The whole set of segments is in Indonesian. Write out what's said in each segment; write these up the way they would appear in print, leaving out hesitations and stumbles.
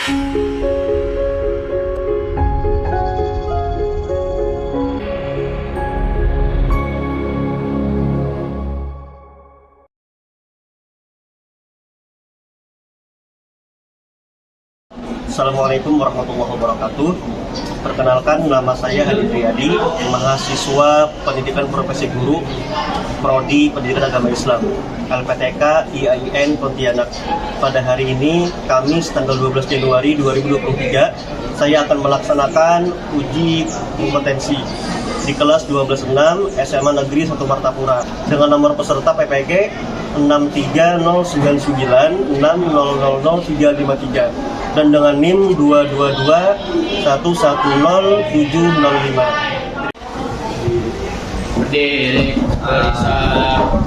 Assalamualaikum warahmatullahi wabarakatuh. Perkenalkan, nama saya Hadi Triadi, mahasiswa Pendidikan Profesi Guru, Prodi Pendidikan Agama Islam, LPTK IAIN Pontianak. Pada hari ini, Kamis tanggal 12 Januari 2023, saya akan melaksanakan uji kompetensi di kelas 12.6 SMA Negeri 1 Martapura dengan nomor peserta PPG 6300960000353 dan dengan NIM 222110705. Berdiri, bersalam.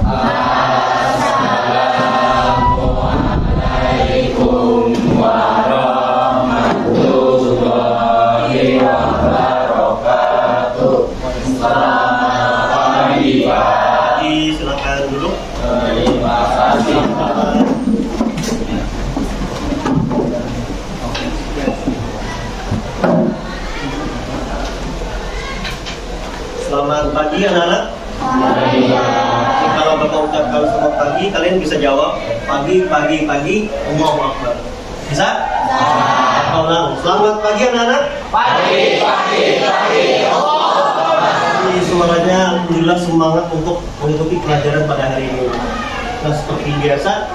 Assalamualaikum warahmatullahi wabarakatuh. Selamat pagi, Pak. Silakan dulu. Terima kasih. Selamat pagi anak-anak. Kalau Bapak ucapkan selamat pagi, kalian bisa jawab pagi. Allahu Akbar. Bisa? Selamat pagi anak-anak. Pagi. Suaranya alhamdulillah semangat untuk mengikuti pelajaran pada hari ini. Nah, seperti biasa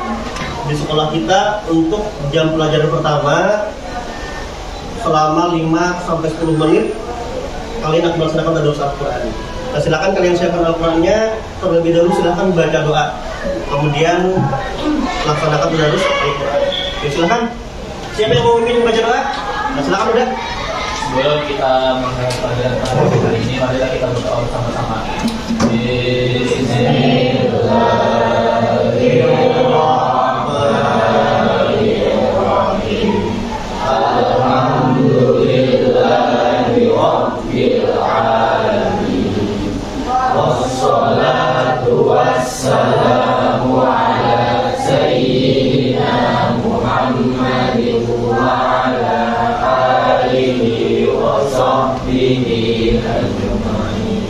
di sekolah kita untuk jam pelajaran pertama selama 5-10 menit kalian akan melaksanakan tadarus Al-Quran. Nah, silakan kalian siapkan Al-Qurannya. Terlebih dahulu silakan baca doa, kemudian laksanakan tadarus Al-Quran. Oke, silakan. Siapa yang mau memimpin baca doa? Nah, silakan udah. Sebelum kita menghadap pelajaran hari ini, marilah kita berdoa bersama-sama. Bismillahirrahmanirrahim. Alhamdulillahirabbil alamin. Wassalatu wassalamu ala sayyidina Muhammadin wa ala alihi wa sahbihi ajma'in.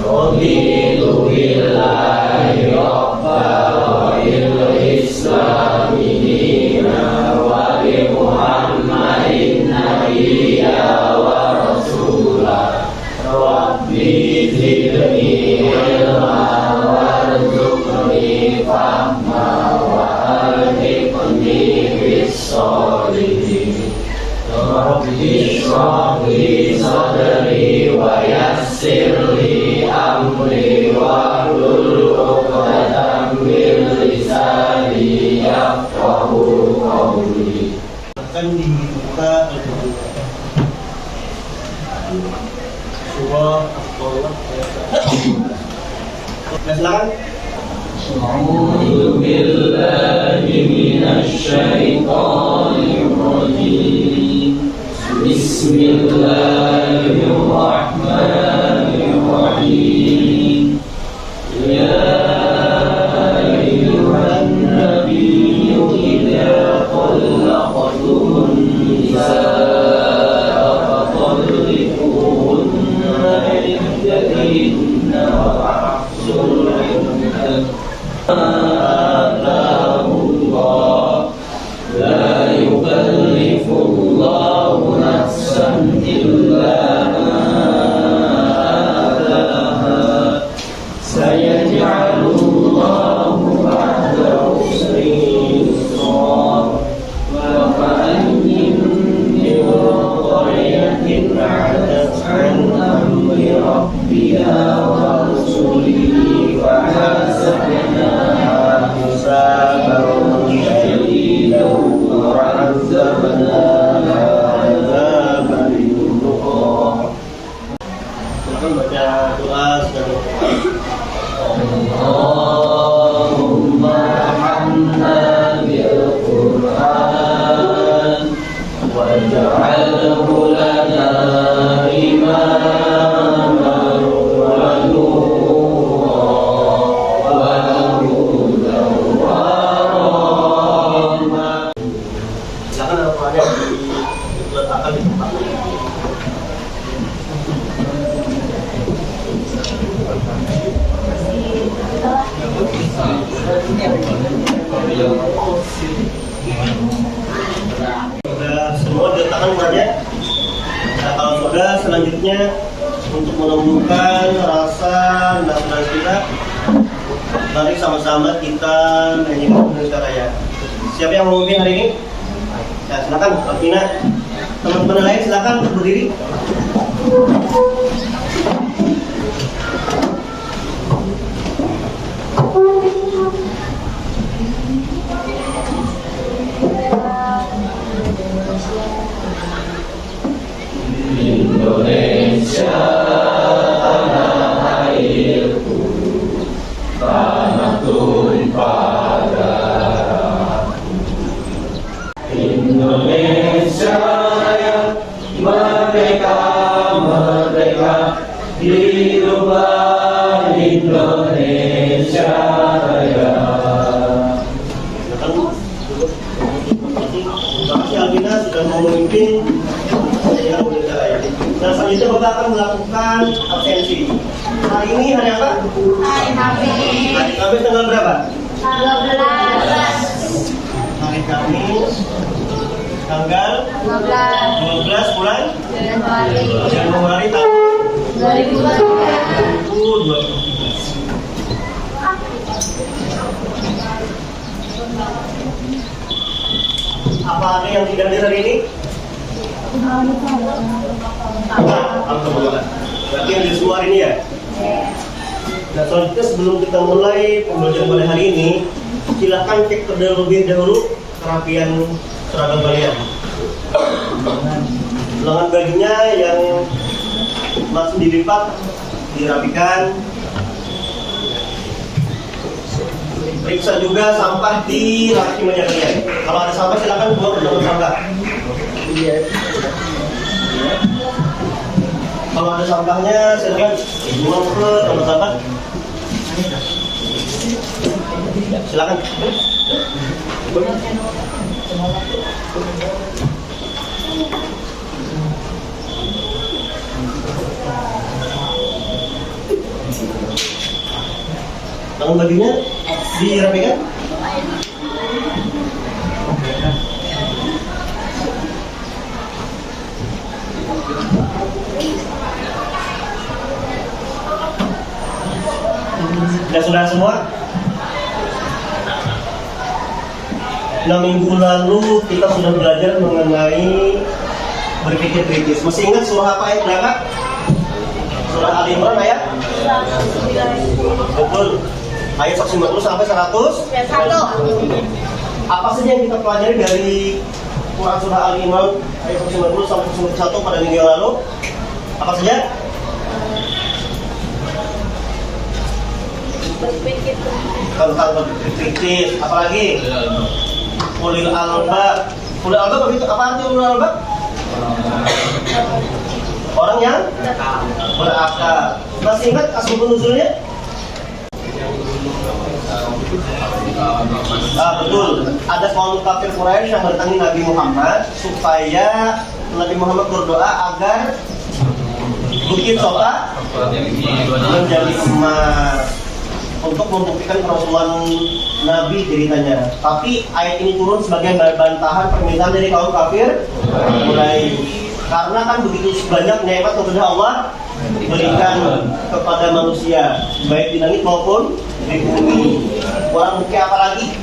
Raditu billahi rabban wa bil islami dinan wa bi Muhammadin nabiyya wa rasulah. Rabbi zidni ilma warzuqni fahma wa alhiqni bis sholihin. Rabbi shrah li sadri wa yassir li amri wahlul 'uqdatam min lisani yafqahu qawli. Akan dibuka surah Al-Qur'an. Nah, silakan. A'udzu billahi minasy syaithanir rajim. Bismillahirrahmanirrahim. Ya ayyuhan nabiyyu idza talaqtumun nisaa fatalliquhunna li'iddatihinna wa'sul 'iddah. Allah la yukallifullahu nafsan illa ma ataha. Sayaj'alullahu ba'da usrin yusra. Wa ka'ayyin min qaryatin 'adat 'an amri rabbiha wa rusulihi wa hasabnaha hisaban shadidan wa 'azzabnaha 'adzaban nukra. Silakan baca doa sekali. Allahumma hamna bil Qur'an waj'alhu lana imaman wa nuran wa hudan wa rahmah. Silakan semuanya diletakkan di tempat ini. Sudah semua diletakkan ukurannya. Nah, kalau sudah, selanjutnya untuk menumbuhkan rasa nasional kita, mari sama-sama kita nyanyikan Indonesia Raya. Siapa yang mau memimpin hari ini? Ya, silakan, Mbak Vina. Teman-teman lain silakan berdiri. Indonesia tanah airku, tanah tumpah darah. Indonesia Raya, merdeka, merdeka, hiduplah Indonesia Raya. Terima kasih Alvina sudah mau memimpin Indonesia Raya. Dan selanjutnya Bapak akan melakukan absensi. Hari ini hari apa? Hari Kamis. Hari Kamis tanggal berapa? Tanggal 12. Hari Kamis tanggal 12 bulan Januari tahun 2023. Apa ada yang tidak hadir hari ini? Alhamdulillah. Berarti yang di semua hari ini ya? Nah, selanjutnya sebelum kita mulai pembelajaran pada hari ini, silahkan cek terlebih dahulu kerapian seragam kalian. Lengan bajunya yang masih dilipat dirapikan. Periksa juga sampah di rak timahnya kalian. Kalau ada sampah silahkan buang ke tempat sampah. Kalau ada sampahnya silahkan buang ke tempat sampah. Silakan. Tangan bajunya dirapikan. Sudah semua? Nah, minggu lalu kita sudah belajar mengenai berpikir kritis. Masih ingat surah apa ayat berapa? Surah Ali Imran ayat? Betul. Ayat 150 sampai 100. Apa saja yang kita pelajari dari Quran surah Ali Imran ayat 150 sampai 101 pada minggu yang lalu? Apa saja? Tentang berpikir kritis. Apalagi? Ulil albab. Ulil albab begitu. Apa arti ulil albab? Orang yang berakal. Masih ingat asbabun nuzulnya? Betul. Ada kaum kafir Quraisy yang mendatangi Nabi Muhammad supaya Nabi Muhammad berdoa agar Bukit Sofa menjadi emas untuk membuktikan kerasulan Nabi ceritanya. Tapi ayat ini turun sebagai bantahan permintaan dari kaum kafir Quraisy. Karena kan begitu banyak nikmat yang sudah Allah berikan kepada manusia, baik di langit maupun di bumi. Orang bukti apa lagi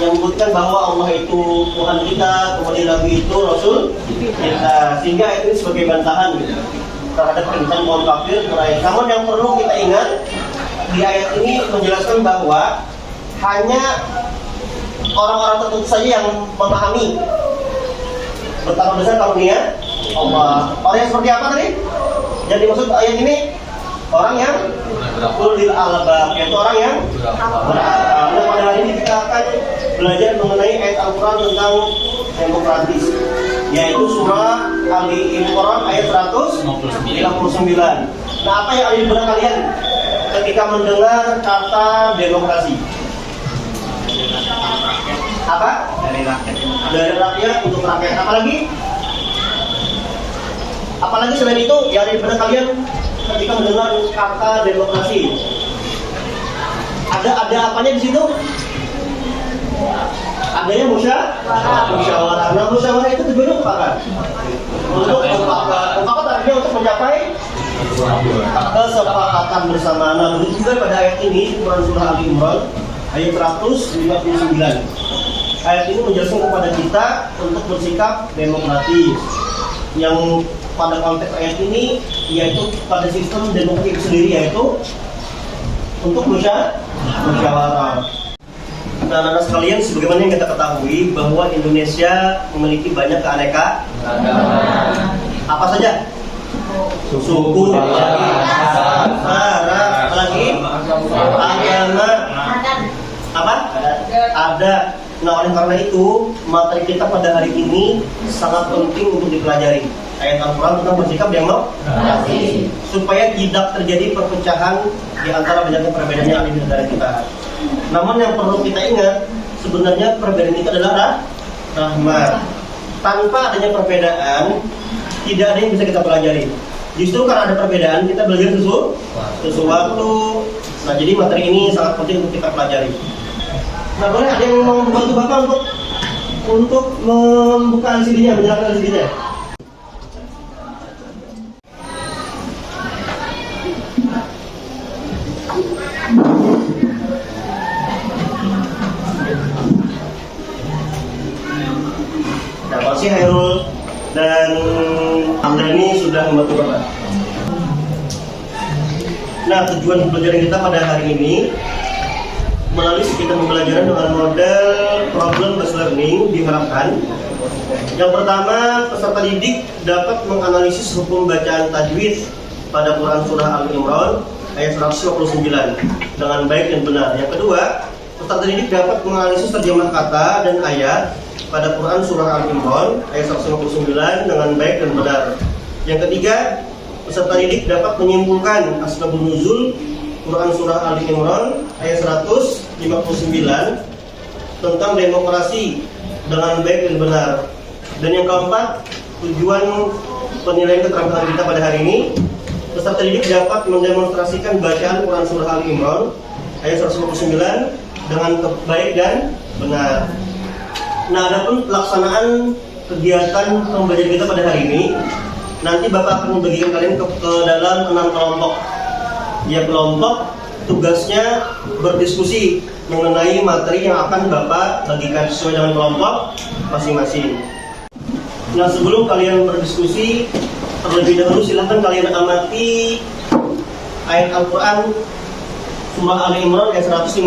yang membuktikan bahwa Allah itu Tuhan kita, kemudian Nabi itu Rasul kita. Sehingga ayat ini sebagai bantahan terhadap permintaan kaum kafir Quraisy. Namun yang perlu kita ingat, di ayat ini menjelaskan bahwa hanya orang-orang tertentu saja yang memahami betapa besar karunia Allah. Orang yang seperti apa tadi? Yang dimaksud ayat ini orang yang ulil albab, yaitu orang yang berakal. Nah, pada hari ini kita akan belajar mengenai ayat Al-Quran tentang demokratis, yaitu surah Ali Imran ayat 159. Nah, apa yang ada di benak kalian ketika mendengar kata demokrasi? Apa? Dari rakyat. Dari rakyat untuk rakyat. Apalagi selain itu yang ada di benak kalian ketika mendengar kata demokrasi. Ada apanya di situ? Adanya musyawarah. Nah, musyawarah itu tujuannya apa kan? Untuk mufakat artinya untuk mencapai kesepakatan bersama. Nah, begitu juga pada ayat ini, Quran surah Ali Imran ayat 159. Ayat ini menjelaskan kepada kita untuk bersikap demokratis. Yang pada konteks ayat ini yaitu pada sistem demokrasi itu sendiri, yaitu untuk musyawarah. Nah, anak-anak sekalian, sebagaimana yang kita ketahui bahwa Indonesia memiliki banyak keanekaan. Apa saja? Suku, ras, lagi agama, apa? Ada. Nah, oleh karena itu materi kita pada hari ini sangat penting untuk dipelajari. Ayat Al-Quran tentang bersikap demokrasi, supaya tidak terjadi perpecahan di antara banyaknya perbedaan yang ada di negara kita. Namun yang perlu kita ingat, sebenarnya perbedaan itu adalah rahmat. Tanpa adanya perbedaan, tidak ada yang bisa kita pelajari. Justru karena ada perbedaan, kita belajar sesuatu. Nah, jadi materi ini sangat penting untuk kita pelajari. Nah, boleh ada yang mau membantu Bapak untuk membuka LCD-nya, menjelaskan LCD-nya? Nah, Pak Hairul dan Hamdani sudah membantu Bapak. Nah, tujuan pembelajaran kita pada hari ini melalui kita pembelajaran dengan model problem based learning diharapkan yang pertama, peserta didik dapat menganalisis hukum bacaan tajwid pada Quran surah Al Imran ayat 159 dengan baik dan benar. Yang kedua, peserta didik dapat menganalisis terjemah kata dan ayat pada Quran surah Al Imran ayat 159 dengan baik dan benar. Yang ketiga, peserta didik dapat menyimpulkan asbabun nuzul Quran surah Al Imran ayat 159 tentang demokrasi dengan baik dan benar. Dan yang keempat, tujuan penilaian keterampilan kita pada hari ini, peserta didik dapat mendemonstrasikan bacaan Quran surah Al Imran ayat 159 dengan baik dan benar. Nah, adapun pelaksanaan kegiatan pembelajaran kita pada hari ini, nanti Bapak akan membagikan kalian ke dalam 6 kelompok. Ya, kelompok tugasnya berdiskusi mengenai materi yang akan Bapak bagikan sesuai dengan kelompok masing-masing. Nah, sebelum kalian berdiskusi, terlebih dahulu silahkan kalian amati ayat Al-Quran surah Al Imran ayat 159.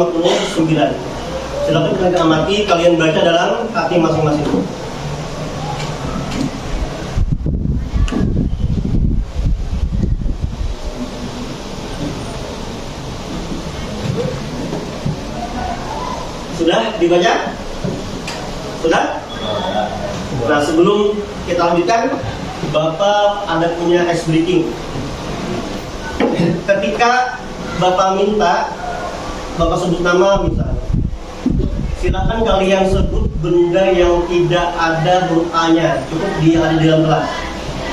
Silahkan kalian amati, kalian baca dalam hati masing-masing. Sudah dibaca? Sudah? Nah, sebelum kita lanjutkan, Bapak ada punya ice breaking. Ketika Bapak minta, Bapak sebut nama misalnya, silakan kalian sebut benda yang tidak ada huruf A-nya, cukup ada di dalam kelas.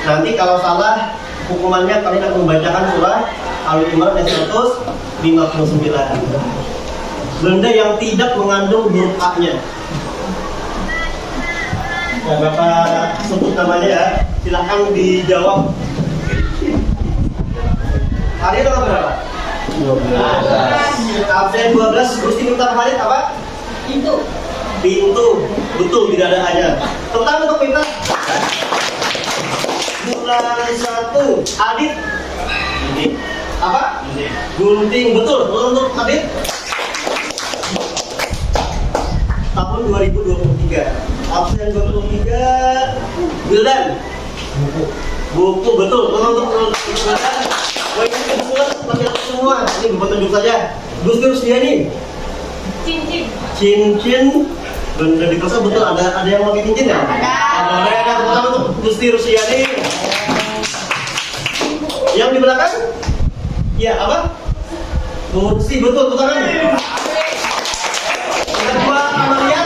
Nanti kalau salah, hukumannya kalian akan membacakan surah Al Imran ayat 159. Benda yang tidak mengandung huruf A-nya. Nah, Bapak sebut namanya ya, silahkan dijawab. Hari tanggal berapa? 12. Absen 12, Gusti minta hari apa? Pintu. Betul, tidak ada A-nya. Total untuk pintar. Bulan 1, Adit. Apa? Gunting, betul. Untuk Adit. Tahun 2023. Absen 23. Wildan. Buku, betul. Untuk Wildan. Wah, ini kebetulan masih semua. Ini Bapak tunjuk saja. Gusti Rusdiani. Cincin. Benda di kelas betul, ada yang pakai cincin ya? Ada pertama untuk Gusti Rusdiani. Yang di belakang? Iya, apa? Kursi, betul tangannya. Yang kedua, Amalia.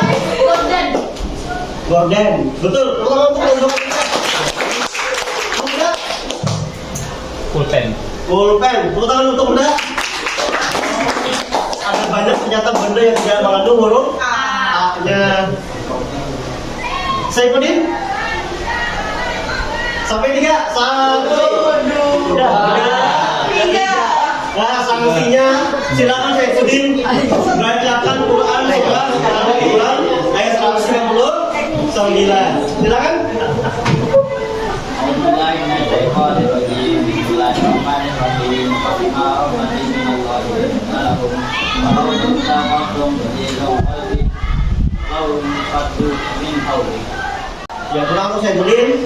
Gorden. Betul. Tepuk tangan untuk Bunda. Pulpen. Pulpen. Tepuk tangan untuk Bunda. Ada banyak ternyata benda yang tidak mengandung huruf A-nya. Saifuddin. Sampai 3. 1, 2, 3. Nah, sanksinya silakan Saifuddin bacakan Quran surah Al-Imran ayat 159. Silakan. Ya, kurang Saifuddin.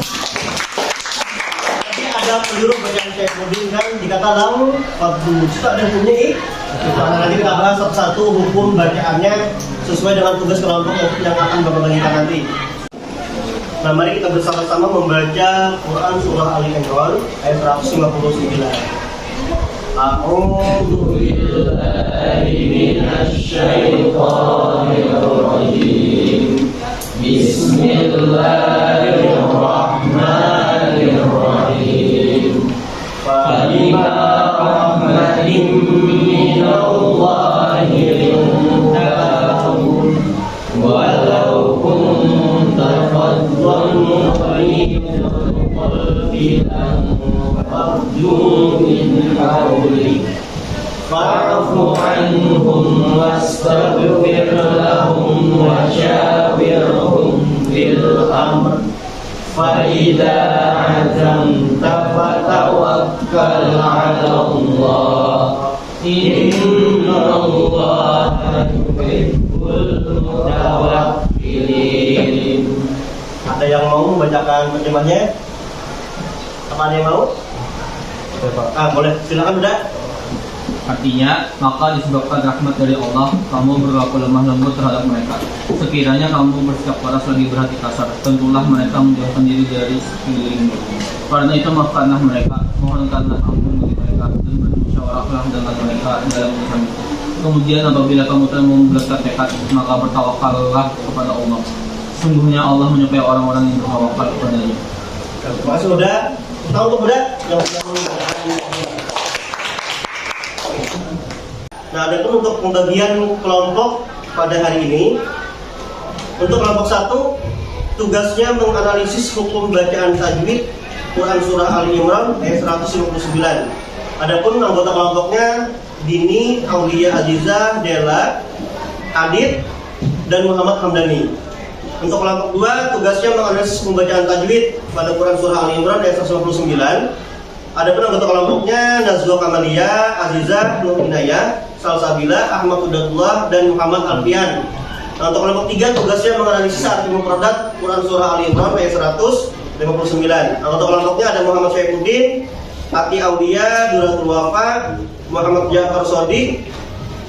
Ada peluru bacaan Saifuddin kan dikata lam fadlu juga ada hukumnya karena nanti kita bahas satu-satu hukum bacaannya sesuai dengan tugas kelompok yang akan Bapak bagikan nanti. Nah, mari kita bersama-sama membaca Quran surah Ali Imran ayat 159. A'udzu billahi minasyaitonir rajim. Bismillahirrahmanirrahim. Fabima rahmatin minallahi lintahum walau kunta faddan ghalidhal qalbi lanfaddu min hawlik fa'fu anhum wastaghfir lahum wa syawirhum fil amr fa idza azamta fatawakkal 'ala Allah innallaha yuhibbul mutawakkilin. Ada yang mau membacakan terjemahnya? Apa ada yang mau? Boleh, silakan Bunda. Artinya, maka disebabkan rahmat dari Allah, kamu berlaku lemah lembut terhadap mereka. Sekiranya kamu bersikap keras lagi berhati kasar, tentulah mereka menjauhkan diri dari sekelilingmu. Karena itu maafkanlah mereka, mohonkanlah ampun bagi mereka, dan bermusyawarahlah dengan mereka dalam urusan itu. Kemudian apabila kamu telah membulatkan tekad, maka bertawakallah kepada Allah. Sungguhnya Allah menyukai orang-orang yang bertawakal kepadanya. Terima kasih Bunda. Tahu tuh Bunda yang Nah, adapun untuk pembagian kelompok pada hari ini, untuk kelompok 1 tugasnya menganalisis hukum bacaan tajwid Quran surah Ali Imran ayat 159. Adapun anggota kelompoknya Dini, Aulia Aziza, Dela, Adit, dan Muhammad Hamdani. Untuk kelompok 2 tugasnya menganalisis pembacaan tajwid pada Quran surah Ali Imran ayat 159. Adapun anggota kelompoknya Nazwa Kamalia, Azizah, Nur Inayah, Salsabila, Ahmad Udatullah, dan Muhammad Alfian. Nah, untuk kelompok 3 tugasnya menganalisis arti mufradat Quran surah Ali Imran ayat 159. Anggota kelompoknya ada Muhammad Syaifuddin, Ati Aulia, Duratul Wafa, Muhammad Ja'far Shodiq,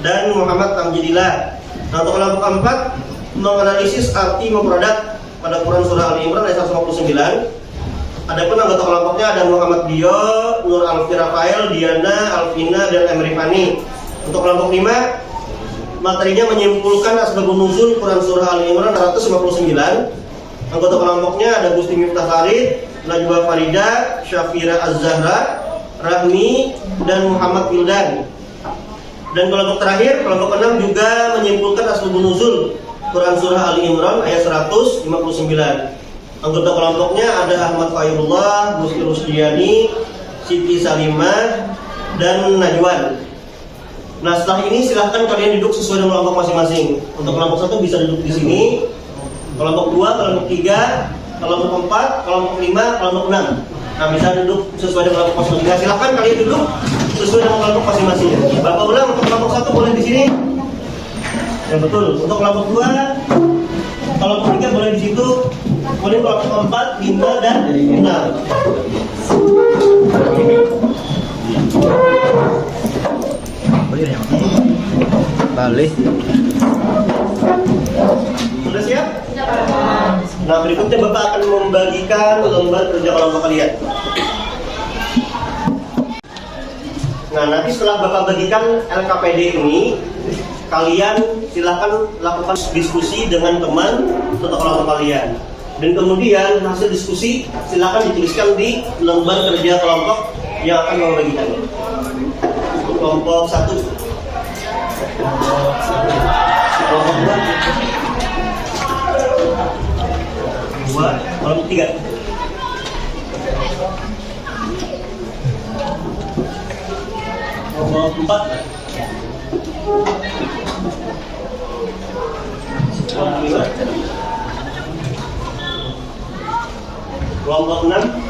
dan Muhammad Tamjidillah. Nah, untuk kelompok 4 menganalisis arti mufradat pada Quran surah Ali Imran ayat 159. Adapun anggota kelompoknya ada Muhammad Dio, Nur Alfi Rafael, Diana, Alvina, dan Emri Fani. Untuk kelompok 5 materinya menyimpulkan asbabun nuzul Quran surah Ali Imran 159. Anggota kelompoknya ada Gusti Miftah Farid, Najwa Farida, Syafira Az-Zahra, Rahmi, dan Muhammad Wildan. Dan kelompok terakhir, kelompok 6 juga menyimpulkan asbabun nuzul Quran surah Ali Imran ayat 159. Anggota kelompoknya ada Ahmad Khairullah, Gusti Rusdiani, Siti Salimah, dan Najwan. Nah, setelah ini silahkan kalian duduk sesuai dengan kelompok masing-masing. Untuk kelompok 1 bisa duduk di sini, kelompok 2, kelompok 3, kelompok 4, kelompok 5, kelompok 6. Nah, bisa duduk sesuai dengan kelompok masing-masing. Nah, silahkan kalian duduk sesuai dengan kelompok masing-masing. Bapak ulang, untuk kelompok 1 boleh di sini. Ya betul. Untuk kelompok 2, kelompok 3 boleh di situ. Kemudian kelompok 4, 5, dan 6. Balik. Sudah siap? Nah, berikutnya Bapak akan membagikan lembar kerja kelompok kalian. Nah, nanti setelah Bapak bagikan LKPD ini, kalian silakan lakukan diskusi dengan teman atau kelompok kalian. Dan kemudian hasil diskusi silakan dituliskan di lembar kerja kelompok yang akan membagikan. Kelompok 1, kelompok 2, kelompok 3. Kelompok 4. Kelompok 5. Kelompok 6.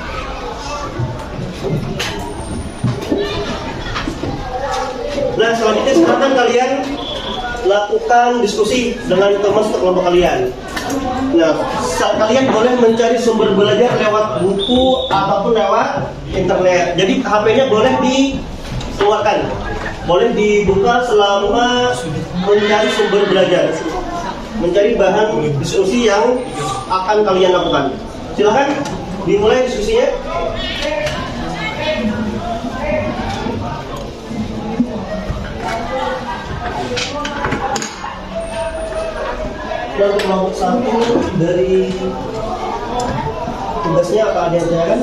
Nah, selanjutnya silakan kalian lakukan diskusi dengan teman sekelompok kalian. Nah, kalian boleh mencari sumber belajar lewat buku ataupun lewat internet. Jadi HP-nya boleh dikeluarkan, boleh dibuka selama mencari sumber belajar, mencari bahan diskusi yang akan kalian lakukan. Silakan dimulai diskusinya. Dan kelompok 1 dari tugasnya apa, ada yang ditanyakan?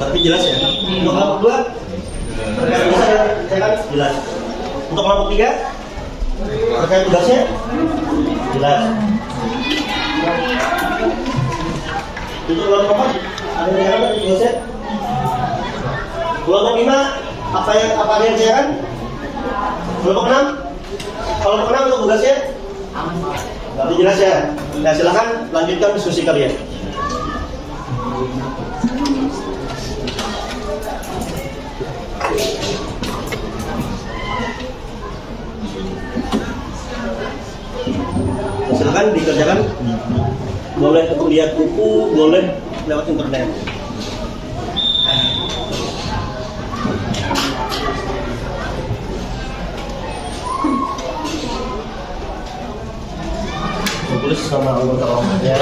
Berarti jelas ya? Untuk kelompok 2 terkait tugasnya ditanyakan? Jelas. Untuk kelompok 3 terkait tugasnya? Jelas. Untuk kelompok 4 ada yang ditanyakan tugasnya? Kelompok 5 apa ada yang ditanyakan? Kelompok 6? Kalau pernah untuk tugasnya, berarti jelas ya. Nah, silakan lanjutkan diskusi kalian. Silakan dikerjakan. Boleh lihat buku, boleh lewat internet. Tulis sama anggota kelompoknya.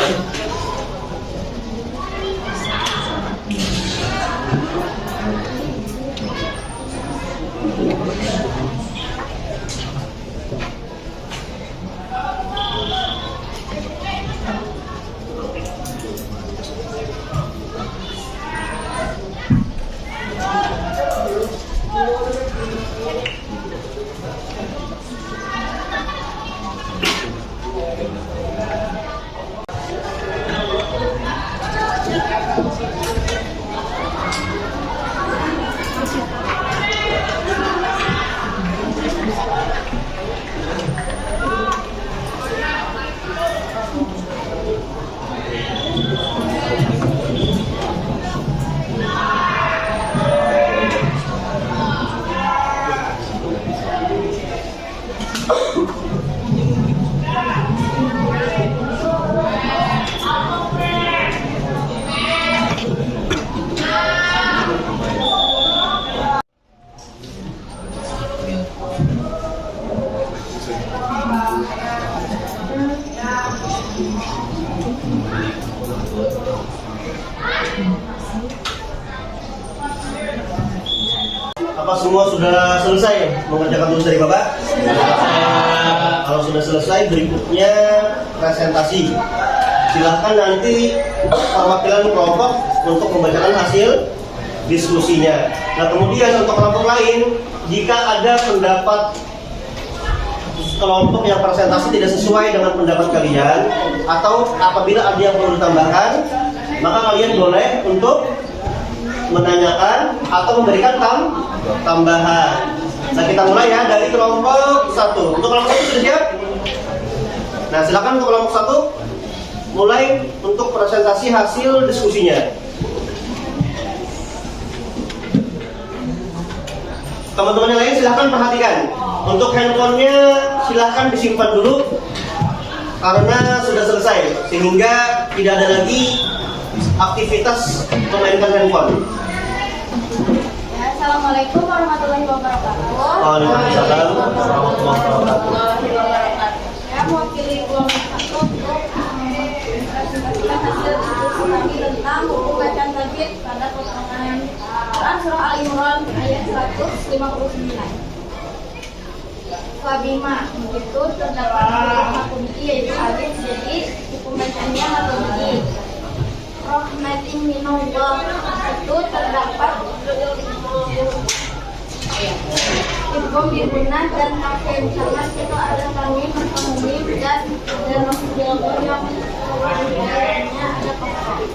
Apa semua sudah selesai mengerjakan tugas dari Bapak? Kalau sudah selesai, berikutnya presentasi. Silahkan nanti perwakilan kelompok untuk membacakan hasil diskusinya. Nah, kemudian untuk kelompok lain, jika ada pendapat kelompok yang presentasi tidak sesuai dengan pendapat kalian, atau apabila ada yang perlu ditambahkan, maka kalian boleh untuk menanyakan atau memberikan tambahan. Nah, kita mulai ya dari kelompok 1. Untuk kelompok 1 sudah siap? Nah, silakan untuk kelompok 1 mulai untuk presentasi hasil diskusinya. Teman-teman yang lain silakan perhatikan. Untuk handphonenya silakan disimpan dulu karena sudah selesai, sehingga tidak ada lagi aktivitas memainkan handphone. Assalamualaikum warahmatullahi wabarakatuh. Waalaikumsalam warahmatullahi wabarakatuh. Saya mewakili kelompok 1 untuk mempresentasikan hasil diskusi kami tentang buku bacaan tajwid pada potongan Quran Surah Al Imran ayat 159. Fabima itu terdapat hukum yaitu alif, jadi hukum bacanya mabni. Rahmatin minallah itu terdapat ibom biguna dan pakai sama itu ada kami bertemu dan masjid yang lainnya ada kosong.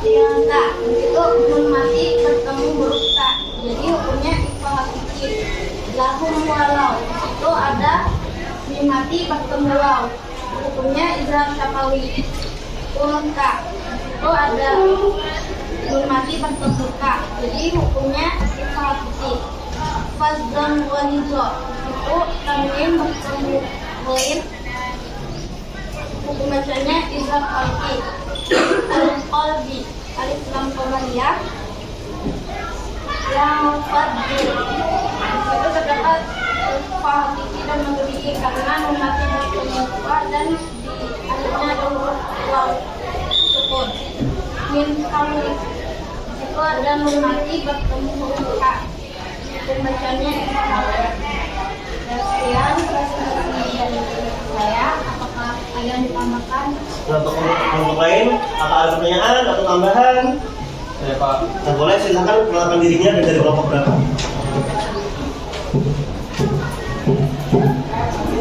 Yang tak itu nun mati bertemu huruf tak, jadi hukumnya ikhfa hakiki. Lahum walau itu ada mim mati bertemu waw, hukumnya izhar syafawi. Unka itu ada nun mati bertemu ka, jadi hukumnya ikhfa hakiki. Fazdan walizo itu tanwin bertemu ghair, hukum bacanya izhar qalbi. Al-qalbi alif lam qamariyah yang fadil itu terdapat hakiki dan menggebi karena memakai bertemu dan di akhirnya ada huruf waw sukun. Min kamli itu ada mati bertemu huruf ka, pembacanya sekian presentasi dari saya. Apakah ada yang ditambahkan? Untuk kelompok lain, apa ada pertanyaan atau tambahan? Ya Pak. Nah, boleh silakan perkenalkan dirinya dan dari kelompok berapa.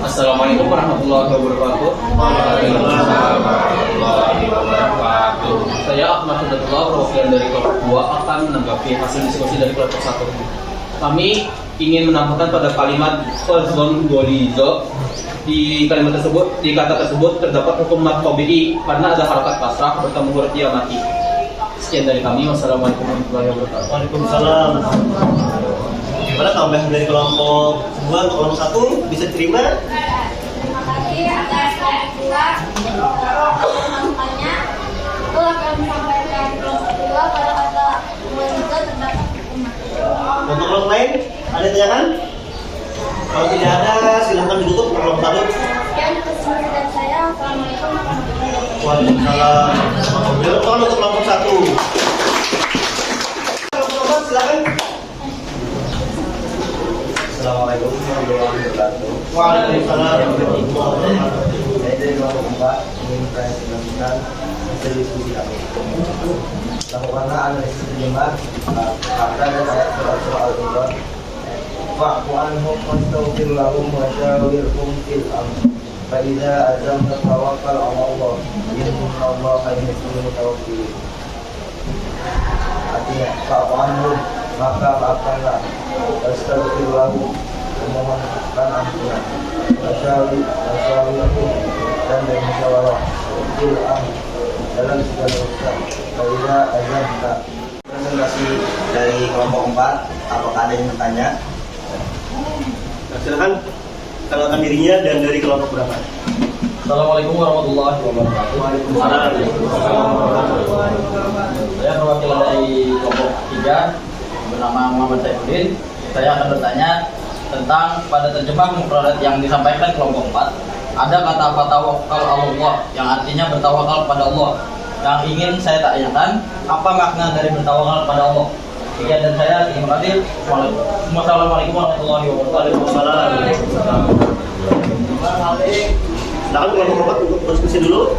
Assalamualaikum warahmatullahi wabarakatuh. Waalaikumsalam warahmatullahi wabarakatuh. Saya Ahmad Sudatullah, perwakilan dari kelompok 2 akan menanggapi hasil diskusi dari kelompok 1. Kami ingin menambahkan pada kalimat fazlon golizo. Di kalimat tersebut, di kata tersebut terdapat hukum mat tabi'i karena ada harakat kasrah bertemu huruf ya mati. Sekian dari kami. Wassalamualaikum warahmatullahi wabarakatuh. Waalaikumsalam. Gimana tambahan dari kelompok 2 untuk kelompok 1 bisa diterima? Terima kasih atas kelompok 2 masukannya. Itu akan disampaikan kelompok 2 pada kata wanita terdapat hukum mati. Untuk kelompok lain ada pertanyaan? Kalau tidak ada, silahkan ditutup untuk kelompok 1. Sekian kesempatan dari saya. Assalamualaikum warahmatullahi wabarakatuh. Waalaikumsalam. Tolong untuk kelompok 1. Kelompok 2 silakan. Assalamualaikum warahmatullahi wabarakatuh. Waalaikumsalam warahmatullahi wabarakatuh. Saya dari kelompok 4 ingin saya sampaikan hasil diskusi kami. Lakukanlah analisis terjemah kata dan ayat surah Al-Imran. Fa'fu anhum wastaghfir lahum wa syawirhum fil amr. Fa idza azamta tawakkal 'ala Allah. Innallaha yuhibbul mutawakkilin. Artinya, fa'fu anhum, maka maafkanlah. Wastaghfir lahum, memohonkan ampunan. Wa syawirhum, dan bermusyawarah fil amr, dalam segala urusan. Fa idza azamta. Presentasi dari kelompok 4, apakah ada yang bertanya? Nah, silakan kenalkan dirinya dan dari kelompok berapa. Assalamualaikum warahmatullahi wabarakatuh. Waalaikumsalam. Saya perwakilan dari kelompok 3 bernama Muhammad Saifuddin. Saya akan bertanya tentang pada terjemah mufradat yang disampaikan kelompok 4. Ada kata tawakal Allah yang artinya bertawakal pada Allah. Yang ingin saya tanyakan, apa makna dari bertawakal pada Allah? Sekian dan saya, terima kasih. Wassalamualaikum warahmatullahi wabarakatuh. Waalaikumsalam. Silakan kelompok 4 untuk berdiskusi dulu.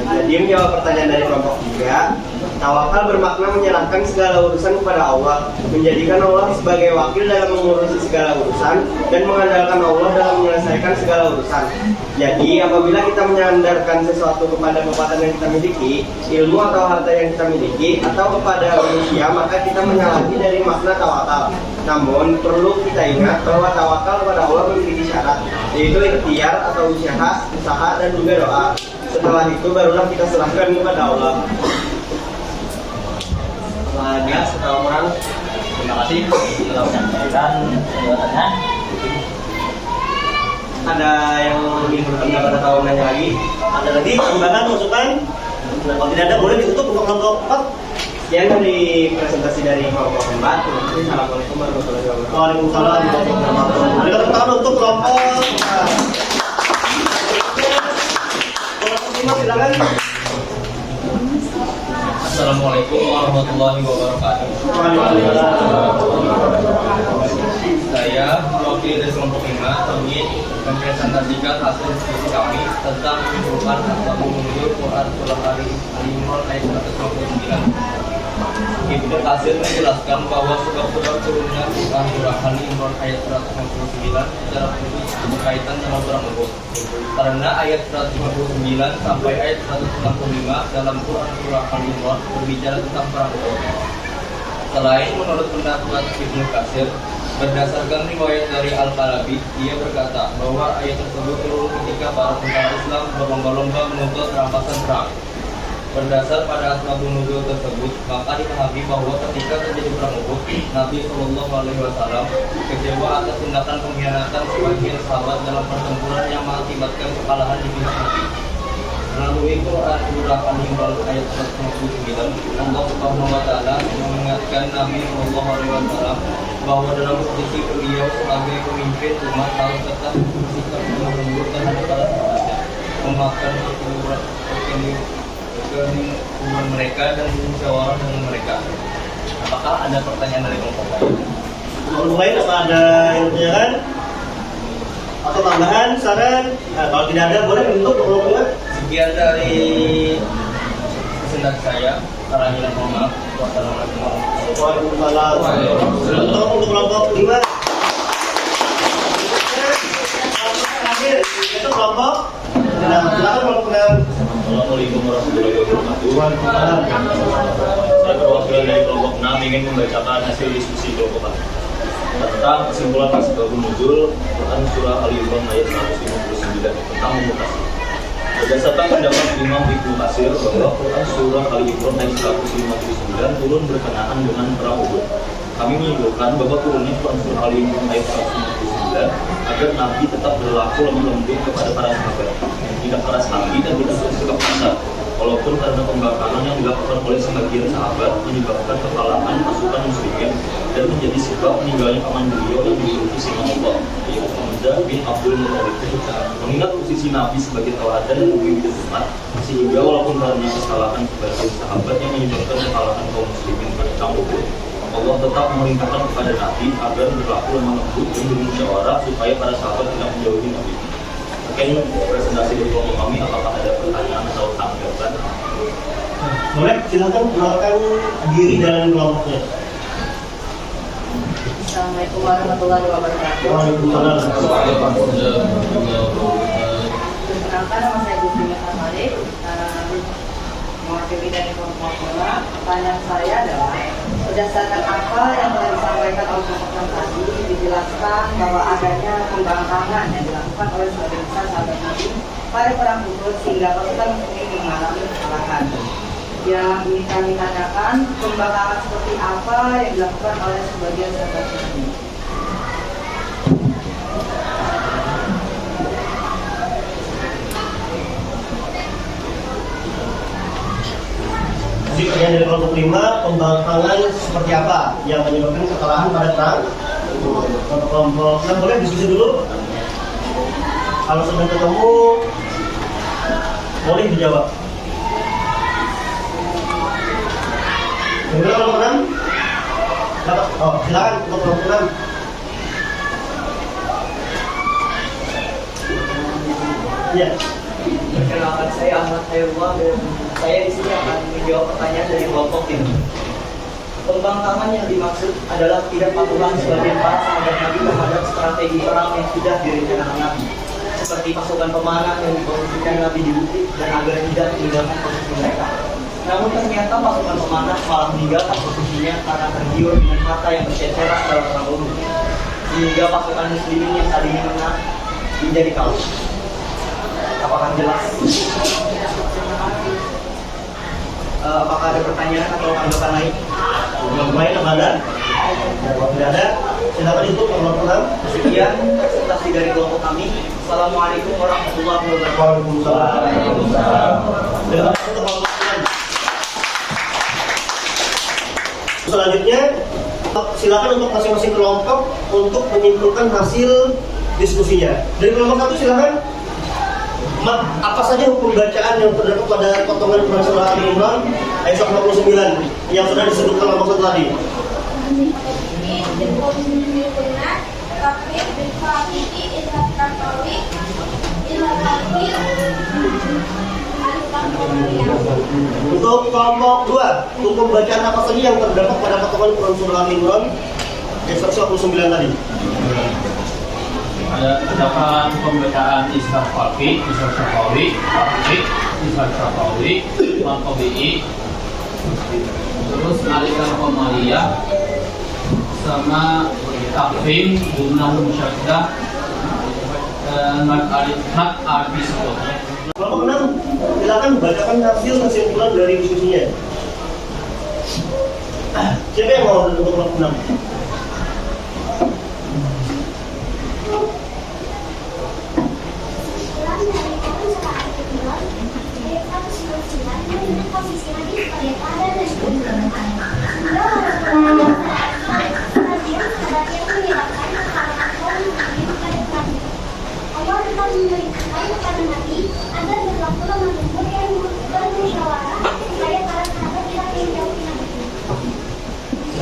Jadi menjawab pertanyaan dari kelompok 3, tawakal bermakna menyerahkan segala urusan kepada Allah, menjadikan Allah sebagai wakil dalam mengurusi segala urusan, dan mengandalkan Allah dalam menyelesaikan segala urusan. Jadi apabila kita menyandarkan sesuatu kepada kekuatan yang kita miliki, ilmu atau harta yang kita miliki, atau kepada manusia, maka kita menyalahi dari makna tawakal. Namun perlu kita ingat bahwa tawakal kepada Allah memiliki syarat, yaitu ikhtiar atau usaha dan juga doa. Setelah itu barulah kita serahkan kepada Allah. Selanjutnya, setelah orang, terima kasih telah menyampaikan penjelasannya. Ada yang ingin berpendapat atau nanya lagi? Ada lagi tambahan, masukan? Nah, kalau tidak ada, boleh ditutup untuk kelompok 4. Sekian dari presentasi dari kelompok 4. Assalamualaikum warahmatullahi wabarakatuh. Waalaikumsalam warahmatullahi wabarakatuh. Ada untuk kelompok 4. silakan. Assalamualaikum warahmatullahi wabarakatuh. Saya mewakili dari kelompok 5 ingin mempresentasikan hasil diskusi kami tentang menyimpulkan asbabun nuzul Quran surah Al-Imran ayat 159. Ibnu Katsir menjelaskan bahwa sebab-sebab turunnya Quran surah Al-Imran ayat 159 secara khusus berkaitan dengan perang Uhud. Karena ayat 159 sampai ayat 165 dalam Quran surah Al-Imran berbicara tentang perang Uhud. Selain menurut pendapat Ibnu Katsir, berdasarkan riwayat dari Al-Qalabi, ia berkata bahwa ayat tersebut turun ketika para tentara Islam berlomba-lomba menuntut rampasan perang. Berdasar pada asbabun nuzul tersebut, maka dipahami bahwa ketika terjadi perang Uhud, Nabi Shallallahu Alaihi Wasallam kecewa atas tindakan pengkhianatan sebagian sahabat dalam pertempuran yang mengakibatkan kekalahan di pihak Nabi. Melalui Quran surah Al-Imran ayat 159, Allah Subhanahu Wa Taala mengingatkan Nabi Shallallahu Alaihi Wasallam bahwa dalam posisi beliau sebagai pemimpin umat harus tetap bersikap lembut terhadap para sahabatnya, memaafkan perkembangan mereka dan musyawarah dengan mereka. Apakah ada pertanyaan dari kelompok lain? Kelompok lain apa ada yang ditanyakan? Atau tambahan, saran? Nah, kalau tidak ada, boleh untuk kelompoknya. Sekian dari presentasi saya. Karena mohon maaf. Wassalamualaikum warahmatullahi Waalaikumsalam. Untuk kelompok 5. Terakhir, itu kelompok. Nah, silakan kelompok 6. Assalamualaikum warahmatullahi wabarakatuh. Saya perwakilan dari kelompok 6 ingin membacakan hasil diskusi kelompok kami tentang kesimpulan asbabun nuzul Quran surah Al-Imran ayat 159 tentang memutasi. Berdasarkan pendapat Imam Ibnu Katsir bahwa Quran surah Al-Imran ayat 159 turun berkenaan dengan perang Uhud. Kami menyimpulkan bahwa turunnya Quran surah Al-Imran ayat 159 agar Nabi tetap berlaku lemah lembut kepada para sahabat, tidak keras hati dan tidak bersikap kasar. Walaupun karena pembangkangan yang dilakukan oleh sebagian sahabat menyebabkan kekalahan pasukan muslimin dan menjadi sebab meninggalnya paman beliau yang dijuluki Singa Allah, yaitu Hamzah bin Abdul Muthalib. Mengingat posisi Nabi sebagai teladan dan pemimpin umat, sehingga walaupun karena kesalahan sebagian sahabat yang menyebabkan kekalahan kaum muslimin pada perang Uhud, Allah tetap memerintahkan kepada Nabi agar berlaku lemah lembut dan bermusyawarah supaya para sahabat tidak menjauhi Nabi. Sekian presentasi dari kelompok kami. Apakah ada pertanyaan atau tanggapan? Boleh, silakan kenalkan diri dan kelompoknya. Assalamualaikum warahmatullahi wabarakatuh. Waalaikumsalam. Perkenalkan, nama saya Gusti Meta Malik, mewakili dari kelompok 5. Pertanyaan saya adalah, berdasarkan apa yang telah disampaikan oleh kelompok tadi, dijelaskan bahwa adanya pembangkangan yang dilakukan oleh sebagian besar sahabat Nabi pada perang Uhud sehingga pasukan muslimin mengalami kekalahan. Yang ingin kami tanyakan, pembangkangan seperti apa yang dilakukan oleh sebagian sahabat Nabi? Jadi pertanyaan dari kelompok 5, pembangkangan seperti apa yang menyebabkan kekalahan pada perang? Untuk kelompok 6 boleh diskusi dulu. Kalau sudah ketemu, boleh dijawab. Kemudian kelompok 6? Oh, silakan untuk kelompok 6. Iya. Perkenalkan, saya Ahmad Hayullah dan saya di sini akan menjawab pertanyaan dari kelompok ini. Pembangkangan yang dimaksud adalah tidak patuhan sebagian para sahabat Nabi terhadap strategi perang yang sudah direncanakan Nabi, seperti pasukan pemanah yang diposisikan Nabi di bukit dan agar tidak meninggalkan posisi mereka. Namun ternyata pasukan pemanah malah meninggalkan posisinya karena tergiur dengan mata yang berceceran dalam perang Uhud, sehingga pasukan muslimin yang tadinya menang menjadi kalah. Apakah jelas? Apakah ada pertanyaan atau tanggapan lain? Yang lain apa ada? Kalau tidak ada, silakan itu kelompok 6. Sekian presentasi dari kelompok kami. Assalamualaikum warahmatullahi wabarakatuh. Waalaikumsalam. Selanjutnya, silakan untuk masing-masing kelompok untuk menyimpulkan hasil diskusinya. Dari kelompok 1 silakan. Apa saja hukum bacaan yang terdapat pada potongan Quran surah Ali Imran ayat 159 yang sudah disebutkan oleh maksud tadi? Untuk kelompok 2, hukum bacaan apa saja yang terdapat pada potongan Quran surah Ali Imran ayat 159 tadi? Ada terdapat pembacaan Ishar Falki, Ishar Syafawi, Falki, Ishar Syafawi, Malkobi'i, terus Alikan Komaliyah, sama Takfim, Bunah Musyaddah, dan Mat Arbi Sebut. Kelompok 6, silakan bacakan hasil kesimpulan dari diskusinya. Siapa yang mau untuk kelompok 6?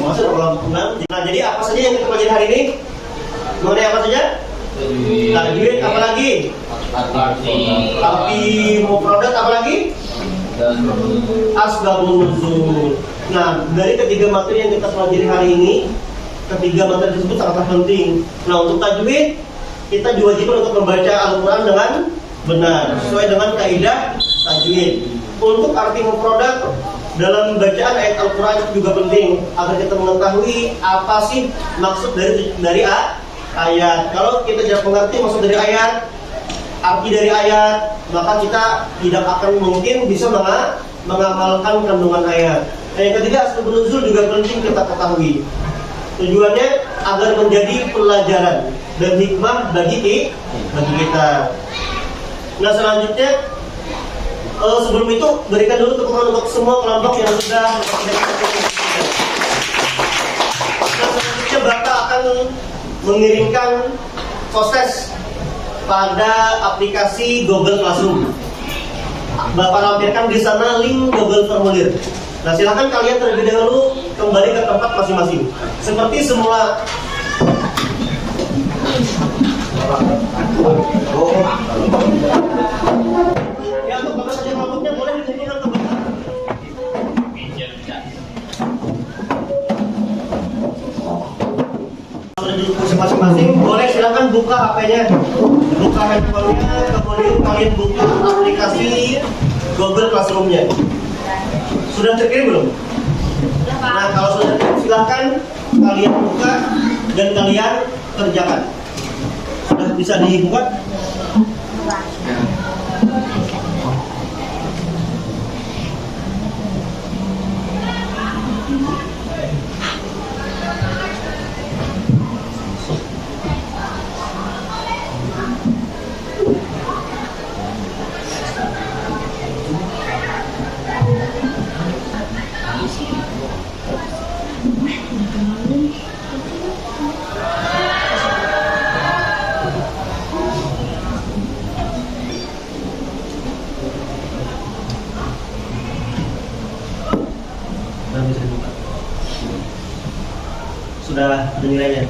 Masuk kelompok 6. Nah, jadi apa saja yang kita pelajari hari ini? Mengenai apa saja? Tajwid, apa lagi? Tapi mufradat, apa lagi? Dan Asbabun nuzul. Nah, dari ketiga materi yang kita pelajari hari ini, ketiga materi tersebut sangatlah penting. Nah, untuk tajwid, kita diwajibkan untuk membaca Al-Quran dengan benar, sesuai dengan kaidah tajwid. Untuk arti mufradat dalam bacaan ayat Al-Quran itu juga penting agar kita mengetahui apa sih maksud dari ayat. Kalau kita tidak mengerti maksud dari ayat, arti dari ayat, maka kita tidak akan mungkin bisa mengamalkan kandungan ayat. Nah, yang ketiga, asbabun nuzul juga penting kita ketahui. Tujuannya agar menjadi pelajaran dan hikmah bagi kita. Nah, selanjutnya sebelum itu berikan dulu tepuk tangan untuk semua kelompok yang sudah Nah, selanjutnya Bapak akan mengirimkan proses pada aplikasi Google Classroom. Bapak lampirkan di sana link Google Formulir. Nah, silakan kalian terlebih dahulu kembali ke tempat masing-masing. Seperti semula. Ya, untuk Bapak saja kelompoknya boleh dikumpulkan ke belakang. Sudah duduk masing-masing, boleh silakan buka HP-nya, buka handphonenya, kemudian kalian buka aplikasi Google Classroom-nya. Sudah terkirim belum? Nah, kalau sudah terkirim, silakan kalian buka dan kalian kerjakan. Sudah bisa dibuka? Sudah ada nilainya.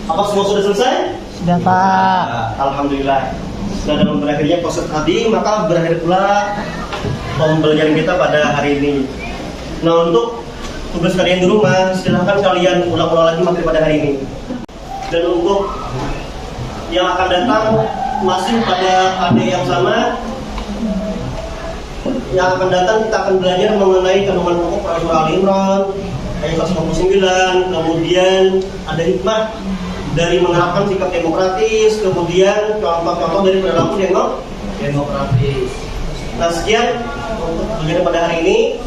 Apa semua sudah selesai? Sudah, Pak. Alhamdulillah. Sudah dalam berakhirnya proses tadi, maka berakhir pula pembelajaran kita pada hari ini. Nah, untuk tugas kalian di rumah, silahkan kalian ulang-ulang lagi materi pada hari ini. Dan untuk yang akan datang masih pada AD yang sama, yang akan datang kita akan belajar mengenai kandungan pokok Quran surah Ali Imran ayat 159, kemudian ada hikmah dari menerapkan sikap demokratis, kemudian contoh-contoh dari perilaku demokratis. Nah, sekian untuk pelajaran pada hari ini.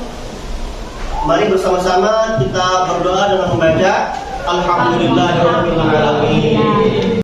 Mari bersama-sama kita berdoa dengan membaca Alhamdulillahirrahmanirrahim.